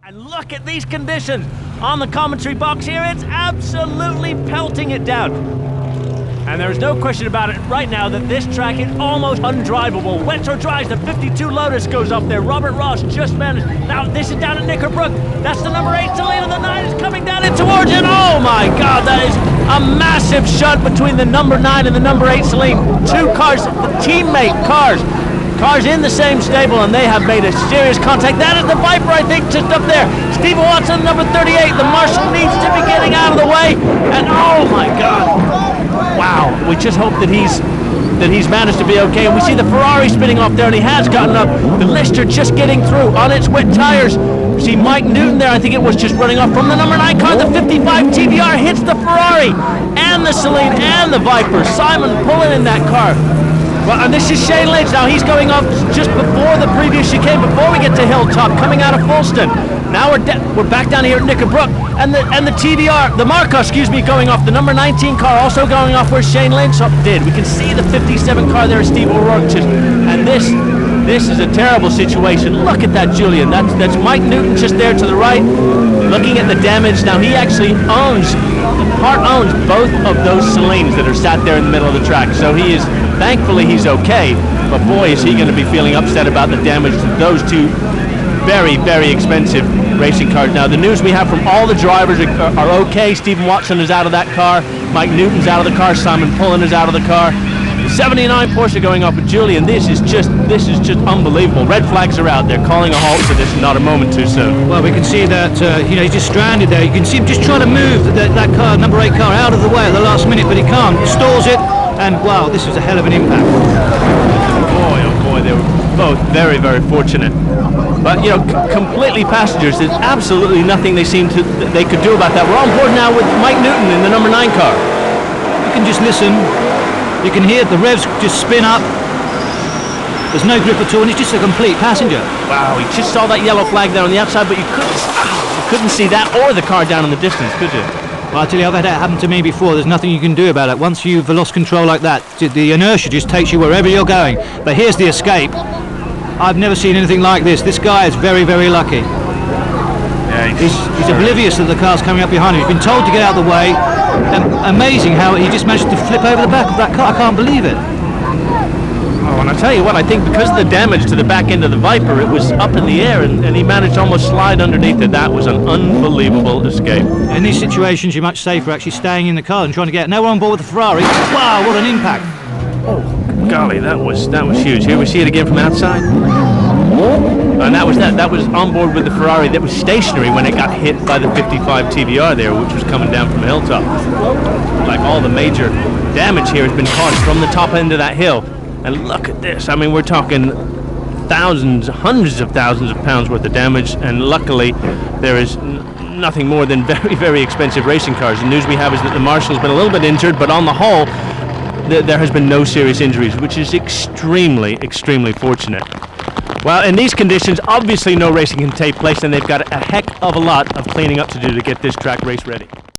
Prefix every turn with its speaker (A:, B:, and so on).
A: And look at these conditions on the commentary box here. It's absolutely pelting it down. And there's no question about it right now that this track is almost undrivable. Wet or dries, the 52 Lotus goes up there. Robert Ross just managed. Now this is down at Knickerbrook. That's the number 8 Celine, the 9 is coming down in towards it. Oh my God, that is a massive shunt between the number 9 and the number 8 Celine. Two cars, the teammate cars in the same stable, and they have made a serious contact. That is the Viper, I think, just up there. Steve Watson, number 38. The Marshal needs to be getting out of the way. And oh my God. Wow, we just hope that he's managed to be okay. And we see the Ferrari spinning off there, and he has gotten up. The Lister just getting through on its wet tires. We see Mike Newton there, I think it was just running off from the number 9 car. The 55 TVR hits the Ferrari and the Celine and the Viper. Simon pulling in that car. Well, and this is Shane Lynch. Now he's going off just before the previous chicane, before we get to Hilltop, coming out of Fulston. Now we're back down here at Knickerbrook, and the TVR, the Marco, going off. The number 19 car also going off where Shane Lynch did. We can see the 57 car there, Steve O'Rourke, and this is a terrible situation. Look at that, Julian. That's Mike Newton just there to the right, looking at the damage. Now he actually owns both of those Celines that are sat there in the middle of the track. So he is, thankfully he's okay, but boy is he going to be feeling upset about the damage to those two very, very expensive racing cars. Now the news we have from all the drivers are okay. Stephen Watson is out of that car. Mike Newton's out of the car. Simon Pullen is out of the car. The 79 Porsche going off with Julian. This is just unbelievable. Red flags are out. They're calling a halt to this, not a moment too soon.
B: Well, we can see that he's just stranded there. You can see him just trying to move that car, number 8 car, out of the way at the last minute, but he can't. He stalls it, and wow, this was a hell of an impact.
A: Boy, oh boy, they were both very, very fortunate. But completely passengers. There's absolutely nothing they could do about that. We're on board now with Mike Newton in the number 9 car.
B: You can just listen. You can hear the revs just spin up. There's no grip at all, and he's just a complete passenger.
A: Wow, you just saw that yellow flag there on the outside, but you couldn't see that or the car down in the distance, could you?
B: Well, I'll tell you, I've had that happen to me before. There's nothing you can do about it. Once you've lost control like that, the inertia just takes you wherever you're going. But here's the escape. I've never seen anything like this. This guy is very, very lucky.
A: Yeah,
B: he's oblivious that the car's coming up behind him. He's been told to get out of the way. Amazing how he just managed to flip over the back of that car. I can't believe it.
A: Oh, and I tell you what, I think because of the damage to the back end of the Viper, it was up in the air, and he managed to almost slide underneath it. That was an unbelievable escape.
B: In these situations, you're much safer actually staying in the car and trying to get. Now we're on board with the Ferrari. Wow, what an impact!
A: Oh, golly, that was huge. Here we see it again from outside. And that was on board with the Ferrari that was stationary when it got hit by the 55 TVR there, which was coming down from the Hilltop. Like all the major damage here has been caused from the top end of that hill. And look at this. I mean, we're talking thousands, hundreds of thousands of pounds worth of damage, and luckily there is nothing more than very, very expensive racing cars. The news we have is that the Marshal's been a little bit injured, but on the whole there has been no serious injuries, which is extremely, extremely fortunate. Well, in these conditions, obviously no racing can take place, and they've got a heck of a lot of cleaning up to do to get this track race ready.